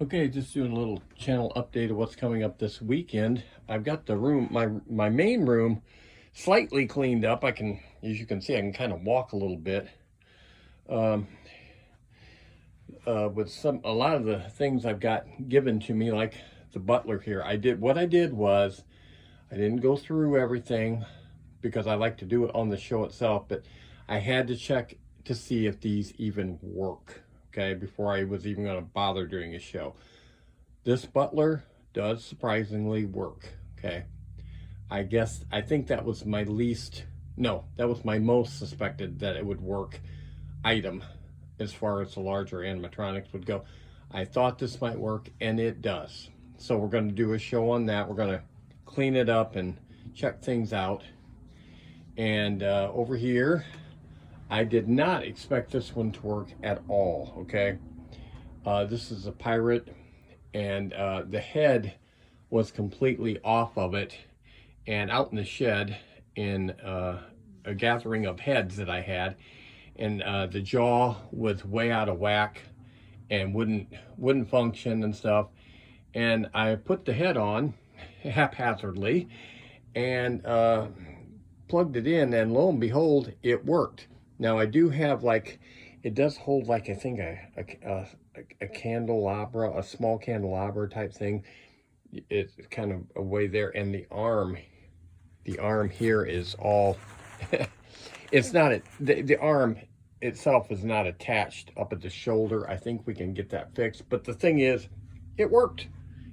Okay, just doing a little channel update of what's coming up this weekend. I've got the room, my main room, slightly cleaned up. As you can see, I can kind of walk a little bit. Um, with a lot of the things I've got given to me, like the butler here. What I did was, I didn't go through everything because I like to do it on the show itself, but I had to check to see if these even work, okay, before I was even going to bother doing a show. This butler does surprisingly work, okay? I think that was my least, no, that was my most suspected that it would work item as far as the larger animatronics would go. I thought this might work, and it does. So we're going to do a show on that. We're going to clean it up and check things out. And over here, I did not expect this one to work at all, okay? This is a pirate, and the head was completely off of it, and out in the shed in a gathering of heads that I had, and the jaw was way out of whack and wouldn't function and stuff. And I put the head on haphazardly and plugged it in, and lo and behold, it worked. Now I do have, like, it does hold, like, I think a candelabra, a small candelabra type thing. It's kind of away there, and the arm here is all it's not the arm itself is not attached up at the shoulder. I think we can get that fixed, but the thing is, it worked.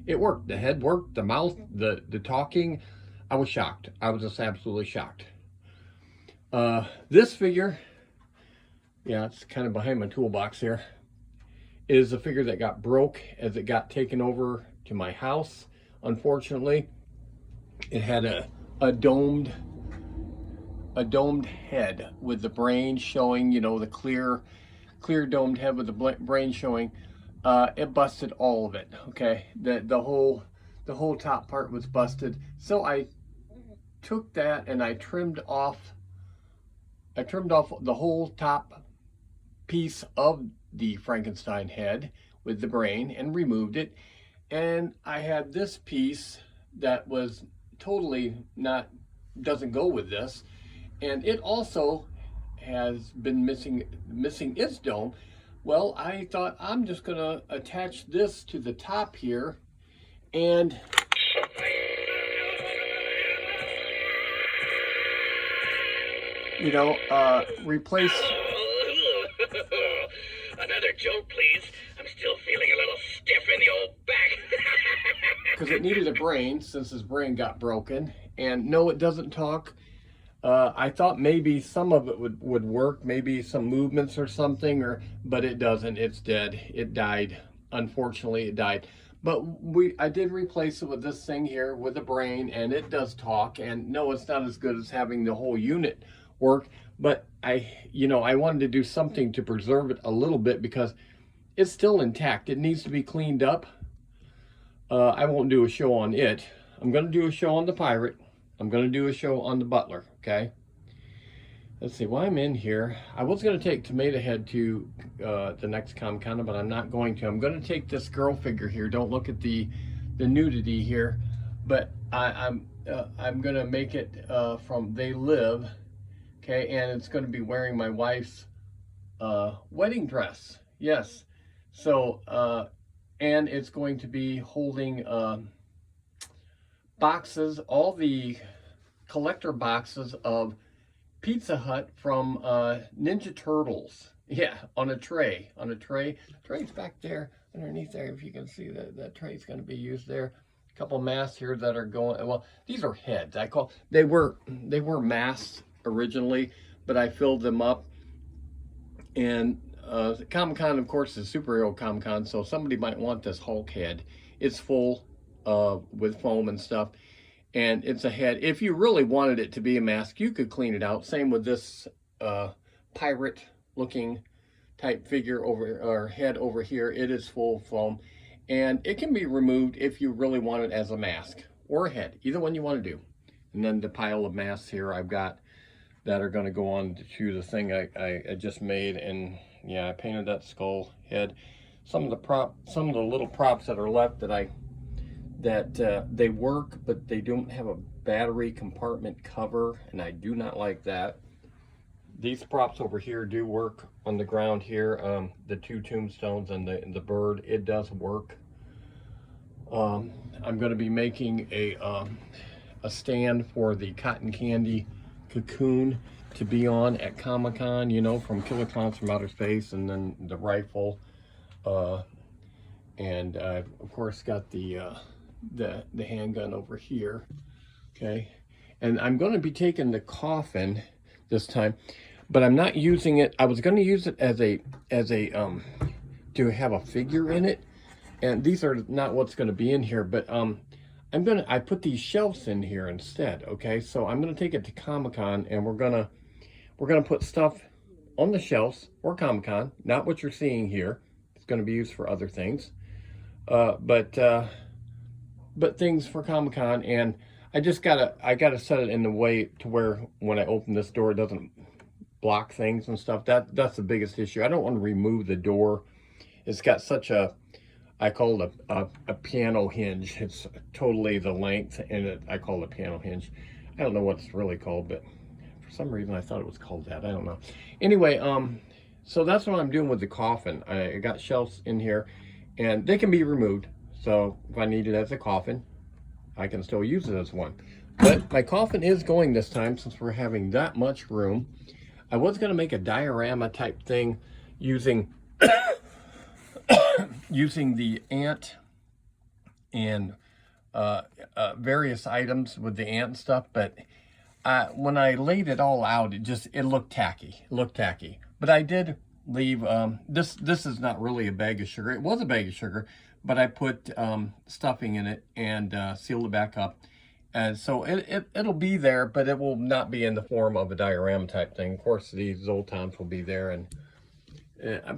The head worked, the mouth, the talking. I was shocked. I was just absolutely shocked. This figure, yeah, it's kind of behind my toolbox here, is a figure that got broke as it got taken over to my house. Unfortunately, it had a domed head with the brain showing, the clear domed head with the brain showing. It busted all of it, okay? The whole top part was busted. So I took that and I trimmed off the whole top piece of the Frankenstein head with the brain and removed it. And I had this piece that was totally doesn't go with this. And it also has been missing its dome. Well, I thought, I'm just gonna attach this to the top here and replace. Another joke, please. I'm still feeling a little stiff in the old back. Because it needed a brain, since his brain got broken. And no, it doesn't talk. I thought maybe some of it would work, maybe some movements or something, but it doesn't. It's dead. It died. Unfortunately, it died. But I did replace it with this thing here with a brain, and it does talk. And no, it's not as good as having the whole unit work. But I wanted to do something to preserve it a little bit because it's still intact. It needs to be cleaned up. I won't do a show on it. I'm going to do a show on the pirate. I'm going to do a show on the butler, okay? Let's see, while I'm in here, I was going to take Tomato Head to the next Comic-Con, but I'm not going to. I'm going to take this girl figure here. Don't look at the nudity here, but I'm going to make it from They Live, okay? And it's going to be wearing my wife's wedding dress, yes. So, and it's going to be holding boxes, all the collector boxes of Pizza Hut from Ninja Turtles. Yeah, on a tray. Tray's back there, underneath there. If you can see that tray's going to be used there. A couple masks here that are going. Well, these are heads. They were masks originally, but I filled them up. And Comic-Con, of course, is superhero Comic-Con, so somebody might want this Hulk head. It's full with foam and stuff, and it's a head. If you really wanted it to be a mask, you could clean it out. Same with this pirate looking type figure or head over here. It is full of foam, and it can be removed if you really want it as a mask or a head, either one you want to do. And then the pile of masks here I've got that are going to go on to the thing I just made. And yeah, I painted that skull head. some of the little props that are left that they work, but they don't have a battery compartment cover, and I do not like that. These props over here do work on the ground here. The two tombstones and the bird, it does work. I'm going to be making a stand for the cotton candy cocoon to be on at Comic-Con, you know, from Killer Clowns from Outer Space, and then the rifle, and I've of course got the handgun over here. Okay, and I'm going to be taking the coffin this time, but I'm not using it. I was going to use it as a to have a figure in it, and these are not what's going to be in here, but I put these shelves in here instead. Okay, so I'm going to take it to Comic-Con, and we're gonna put stuff on the shelves for Comic-Con, not what you're seeing here. It's going to be used for other things, but things for Comic-Con. And I gotta set it in the way to where when I open this door, it doesn't block things and stuff. That's the biggest issue. I don't want to remove the door. It's got such a, I call it a piano hinge. It's totally the length, and I call it a piano hinge. I don't know what it's really called, but for some reason I thought it was called that. I don't know. Anyway, so that's what I'm doing with the coffin. I got shelves in here, and they can be removed. So if I need it as a coffin, I can still use it as one. But my coffin is going this time, since we're having that much room. I was going to make a diorama type thing using using the ant and various items with the ant stuff, but when I laid it all out, it looked tacky. But I did leave this is not really a bag of sugar. It was a bag of sugar, but I put stuffing in it and sealed it back up, and so it'll be there, but it will not be in the form of a diorama type thing. Of course, these Zoltans will be there, and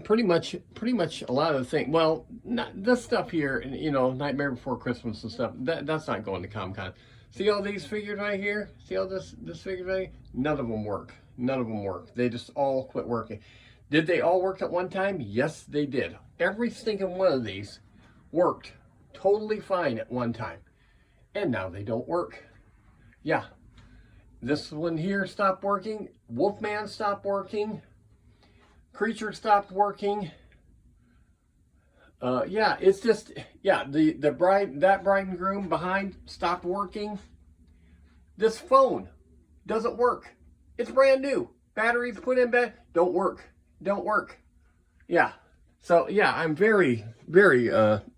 pretty much a lot of the things. Well, not this stuff here, you know, Nightmare Before Christmas and stuff. That's not going to Comic-Con. See all these figures right here? See all this figures right here? None of them work. None of them work. They just all quit working. Did they all work at one time? Yes, they did. Every stinking one of these worked totally fine at one time, and now they don't work. Yeah, this one here stopped working. Wolfman stopped working. Creature stopped working. Yeah, it's just, yeah, that bride and groom behind stopped working. This phone doesn't work. It's brand new. Batteries put in bed, don't work. Yeah. So yeah, I'm very, very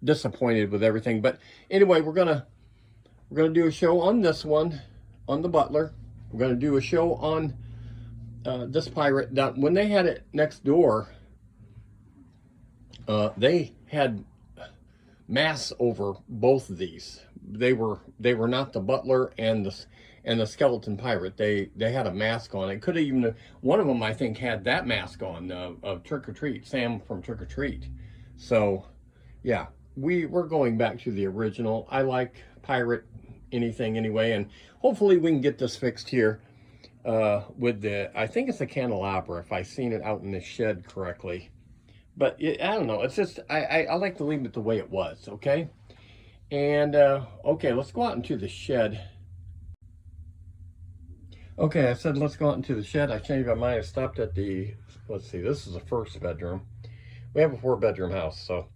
disappointed with everything. But anyway, we're gonna do a show on this one, on the Butler. We're gonna do a show on this pirate. Now, when they had it next door, they had masks over both of these. They were not the Butler and the skeleton pirate. They had a mask on. It could have even, one of them I think had that mask on, of Trick or Treat, Sam from Trick or Treat. So yeah, we're going back to the original. I like pirate anything anyway, and hopefully we can get this fixed here with I think it's a candelabra, if I've seen it out in the shed correctly. But I don't know, it's just, I like to leave it the way it was, okay? And, okay, let's go out into the shed. Okay, I said let's go out into the shed. I changed my mind. I stopped at let's see, this is the first bedroom. We have a 4-bedroom house, so.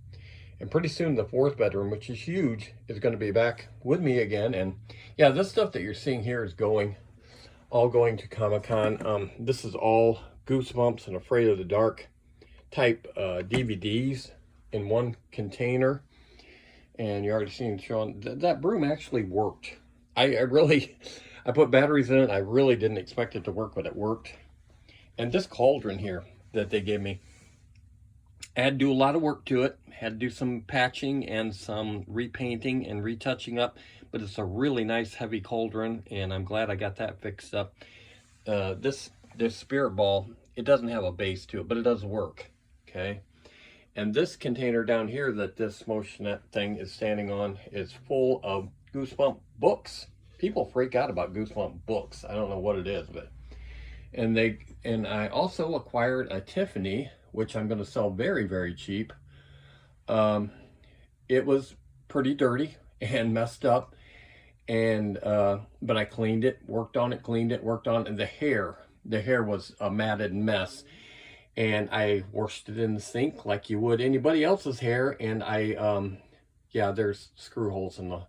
And pretty soon the 4th bedroom, which is huge, is going to be back with me again. And yeah, this stuff that you're seeing here is all going to Comic-Con. This is all Goosebumps and Afraid of the Dark type DVDs in one container. And you already seen Sean, that broom actually worked. I put batteries in it. I really didn't expect it to work, but it worked. And this cauldron here that they gave me, I had to do a lot of work to it. Had to do some patching and some repainting and retouching up. But it's a really nice heavy cauldron, and I'm glad I got that fixed up. This spirit ball, it doesn't have a base to it, but it does work, okay? And this container down here that this motionette thing is standing on is full of Goosebump books. People freak out about Goosebump books. I don't know what it is, but... And I also acquired a Tiffany, which I'm going to sell very, very cheap. It was pretty dirty and messed up, and but I cleaned it, worked on it, cleaned it, worked on it. And the hair was a matted mess, and I washed it in the sink like you would anybody else's hair. And yeah, there's screw holes in the.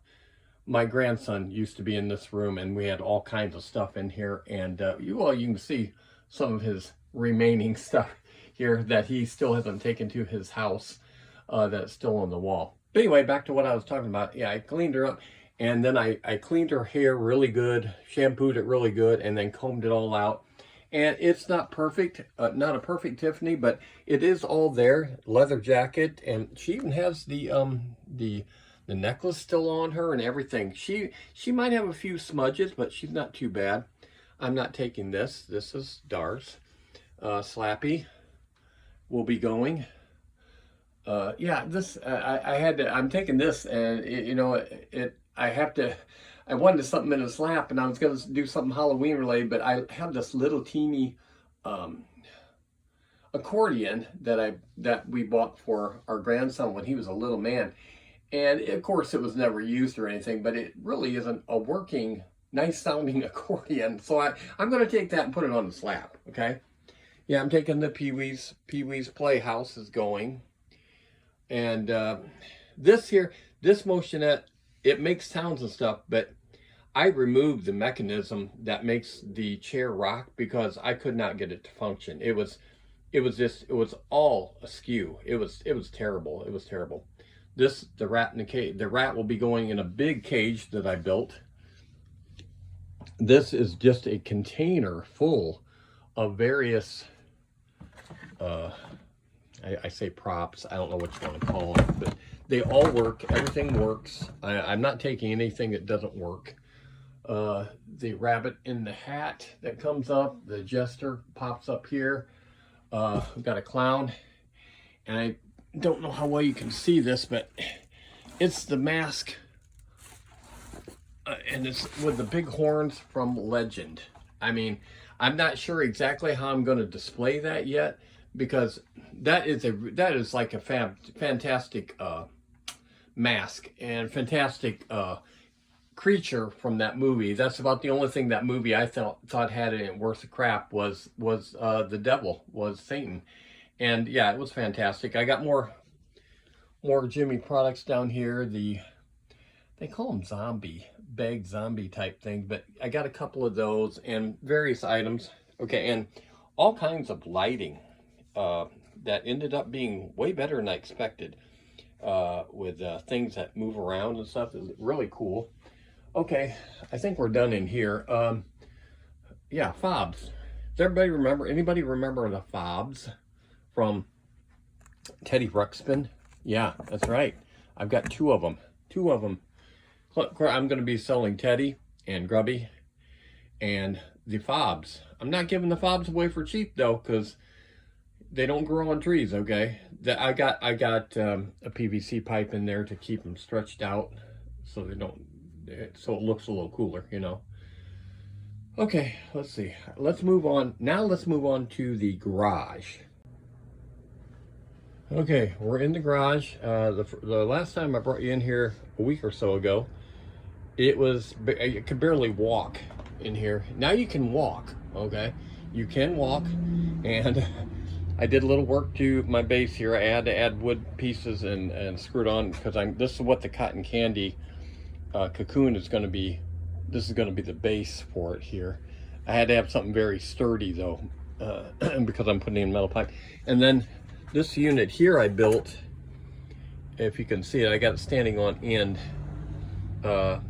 My grandson used to be in this room, and we had all kinds of stuff in here. And you can see some of his remaining stuff here that he still hasn't taken to his house. That's still on the wall. But anyway, back to what I was talking about. Yeah, I cleaned her up, and then I cleaned her hair really good, shampooed it really good, and then combed it all out. And it's not perfect, not a perfect Tiffany, but it is all there. Leather jacket, and she even has the necklace still on her and everything. She might have a few smudges, but she's not too bad. I'm not taking this. This is Dar's. Slappy will be going. Yeah, this I'm taking this, and I wanted something in a slap, and I was going to do something Halloween related, but I have this little teeny accordion that we bought for our grandson when he was a little man. And of course it was never used or anything, but it really isn't a working, nice sounding accordion. So I'm going to take that and put it on the slab, okay? Yeah, I'm taking the Pee-wee's Playhouse is going. And this motionette, it makes sounds and stuff, but I removed the mechanism that makes the chair rock because I could not get it to function. It was all askew. It was terrible. It was terrible. The rat in the cage. The rat will be going in a big cage that I built. This is just a container full of various, I say props. I don't know what you want to call them, but they all work. Everything works. I'm not taking anything that doesn't work. The rabbit in the hat that comes up, the jester pops up here. We've got a clown, and I don't know how well you can see this, but it's the mask, and it's with the big horns from Legend. I mean, I'm not sure exactly how I'm going to display that yet, because that is like a fantastic mask and fantastic creature from that movie. That's about the only thing that movie I thought had it worth of crap was the devil, was Satan. And yeah, it was fantastic. I got more Jimmy products down here. They call them bag zombie type thing, but I got a couple of those and various items. Okay, and all kinds of lighting that ended up being way better than I expected, with things that move around and stuff. Is really cool. Okay, I think we're done in here. Yeah, fobs. Does anybody remember the fobs from Teddy Ruxpin? Yeah, that's right. I've got two of them. I'm going to be selling Teddy and Grubby and the fobs. I'm not giving the fobs away for cheap though, because they don't grow on trees. Okay, I got a PVC pipe in there to keep them stretched out, so they don't. So it looks a little cooler, you know. Okay, let's see. Let's move on. Now let's move on to the garage. Okay, we're in the garage. The last time I brought you in here a week or so ago, you could barely walk in here. Now you can walk, okay? You can walk, and I did a little work to my base here. I had to add wood pieces and screw it on, because this is what the cotton candy cocoon is going to be. This is going to be the base for it here. I had to have something very sturdy though, because I'm putting in metal pipe. And then this unit here I built, if you can see it, I got it standing on end. I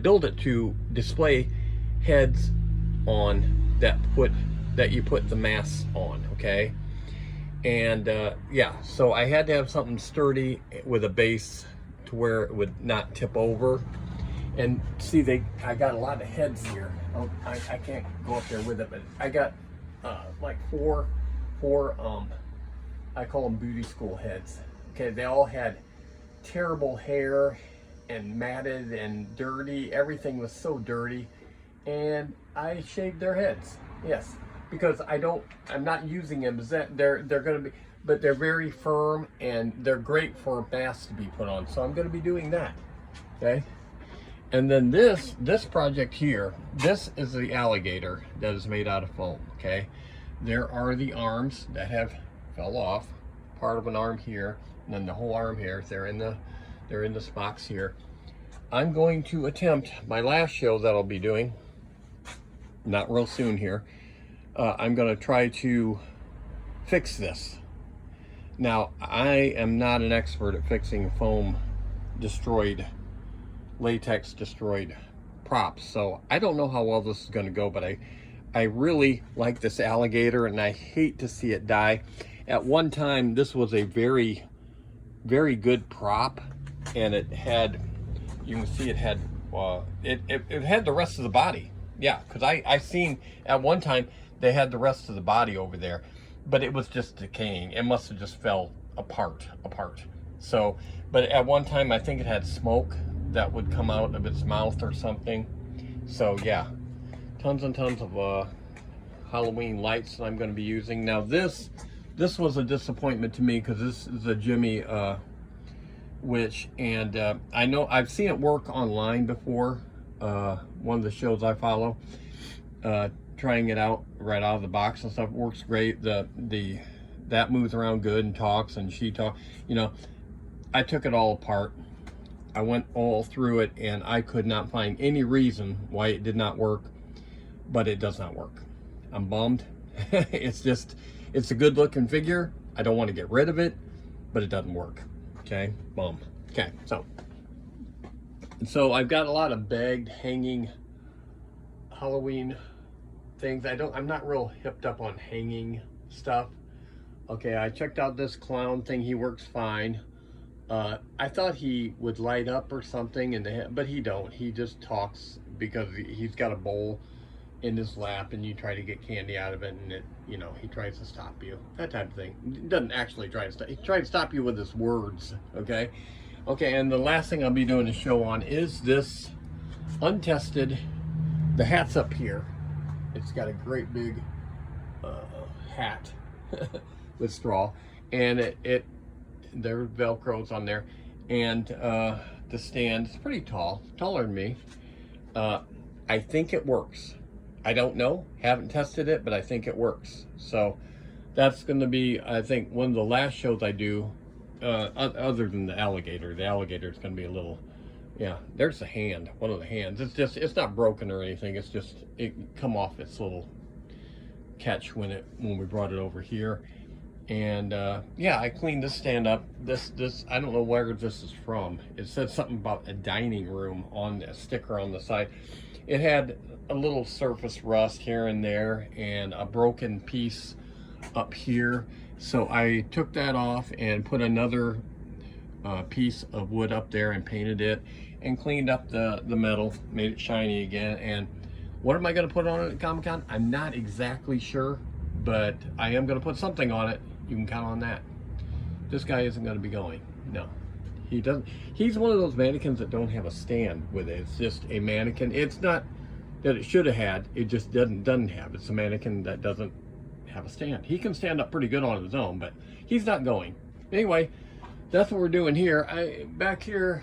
built it to display heads on that you put the masks on, okay? And yeah, so I had to have something sturdy with a base to where it would not tip over. And see, I got a lot of heads here. Oh, I can't go up there with it, but I got like four I call them beauty school heads. Okay, they all had terrible hair and matted and dirty. Everything was so dirty, and I shaved their heads. Yes, because I'm not using them. They're going to be but they're very firm and they're great for masks to be put on. So I'm going to be doing that. Okay. And then this project here, this is the alligator that is made out of foam. Okay. There are the arms that have fell off, part of an arm here, and then the whole arm here. They're in this box here. I'm going to attempt my last show that I'll be doing, not real soon here. I'm going to try to fix this. Now, I am not an expert at fixing foam destroyed, latex destroyed props, so I don't know how well this is going to go, but I really like this alligator and I hate to see it die. At one time, this was a very, very good prop, and it had, you can see it had, it had the rest of the body. Yeah, because I seen at one time they had the rest of the body over there, but it was just decaying. It must have just fell apart. So, but at one time I think it had smoke that would come out of its mouth or something. So yeah, tons and tons of Halloween lights that I'm going to be using. Now this was a disappointment to me because this is a Jimmy witch, and I know I've seen it work online before. One of the shows I follow, trying it out right out of the box and stuff, works great. That moves around good and talks, and she talks. You know, I took it all apart. I went all through it, and I could not find any reason why it did not work, but it does not work. I'm bummed. It's a good looking figure. I don't want to get rid of it, but it doesn't work. Okay, bum. Okay, so I've got a lot of bagged, hanging Halloween things. I'm not real hipped up on hanging stuff. Okay, I checked out this clown thing. He works fine. I thought he would light up or something, but he don't. He just talks because he's got a bowl in his lap, and you try to get candy out of it, and he tries to stop you. That type of thing. He doesn't actually try to stop. He tries to stop you with his words. Okay. Okay, and the last thing I'll be doing a show on is this untested. The hat's up here. It's got a great big hat with straw, and there are Velcros on there, and the stand is pretty tall, taller than me. I think it works. I don't know, haven't tested it, but I think it works. So that's going to be, I think, one of the last shows I do. Other than the alligator is going to be a little, yeah, there's the hand, one of the hands. It's not broken or anything. It's just, it come off its little catch when we brought it over here. And yeah, I cleaned this stand up. This I don't know where this is from. It said something about a dining room on a sticker on the side. It had a little surface rust here and there, and a broken piece up here. So I took that off and put another piece of wood up there and painted it and cleaned up the metal, made it shiny again. And what am I going to put on it at Comic-Con? I'm not exactly sure, but I am going to put something on it. You can count on that. This guy isn't going to be going. No, he doesn't. He's one of those mannequins that don't have a stand with it. It's just a mannequin. It's not that it should have had. It just doesn't have. It's a mannequin that doesn't have a stand. He can stand up pretty good on his own, but he's not going. Anyway, that's what we're doing here. Back here,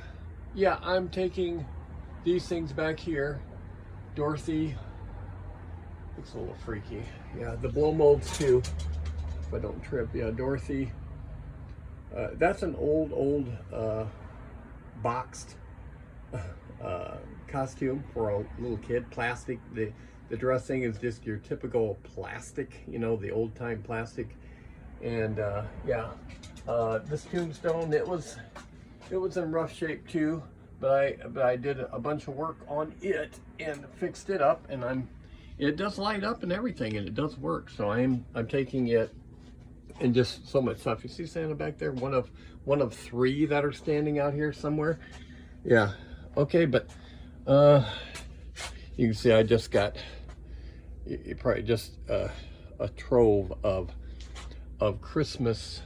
yeah, I'm taking these things back here. Dorothy, looks a little freaky. Yeah, the blow molds too, if I don't trip. Yeah, Dorothy. That's an old boxed costume for a little kid. Plastic. The dressing is just your typical plastic, the old time plastic. And yeah, this tombstone, it was in rough shape too, but I did a bunch of work on it and fixed it up, and it does light up and everything, and it does work. So I'm taking it, and just so much stuff. You see Santa back there? One of three that are standing out here somewhere. Yeah. Okay, but you can see I just got probably just a trove of Christmas.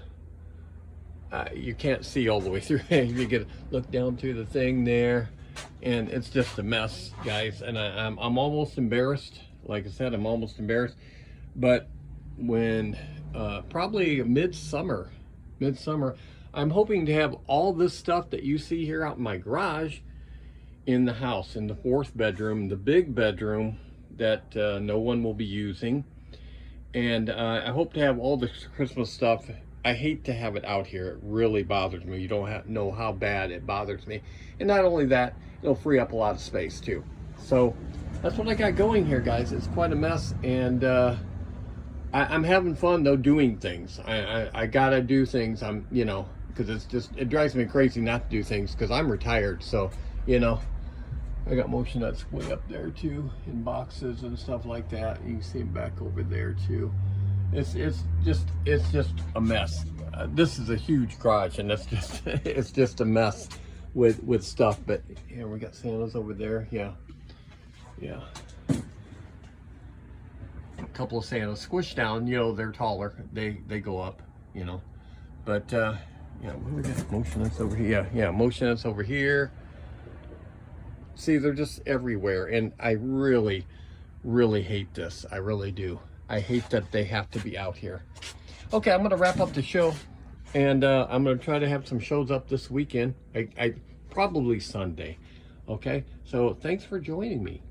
You can't see all the way through. You get look down to the thing there, and it's just a mess, guys. And I'm almost embarrassed. Like I said, I'm almost embarrassed. But when probably midsummer. I'm hoping to have all this stuff that you see here out in my garage in the house, in the 4th bedroom, the big bedroom that no one will be using. And I hope to have all this Christmas stuff. I hate to have it out here. It really bothers me. You don't know how bad it bothers me. And not only that, it'll free up a lot of space too. So that's what I got going here, guys. It's quite a mess, and I'm having fun though doing things. I gotta do things. Because it drives me crazy not to do things because I'm retired. So I got motion that's way up there too, in boxes and stuff like that. You can see them back over there too. It's just a mess. This is a huge garage, and it's just a mess with stuff. But here we got Santa's over there. Yeah. A couple of Santas squished down. They're taller. They go up. But yeah, what do we got? Motion that's over here. Yeah, motion that's over here. See, they're just everywhere, and I really, really hate this. I really do. I hate that they have to be out here. Okay, I'm gonna wrap up the show, and I'm gonna try to have some shows up this weekend. I probably Sunday. Okay, so thanks for joining me.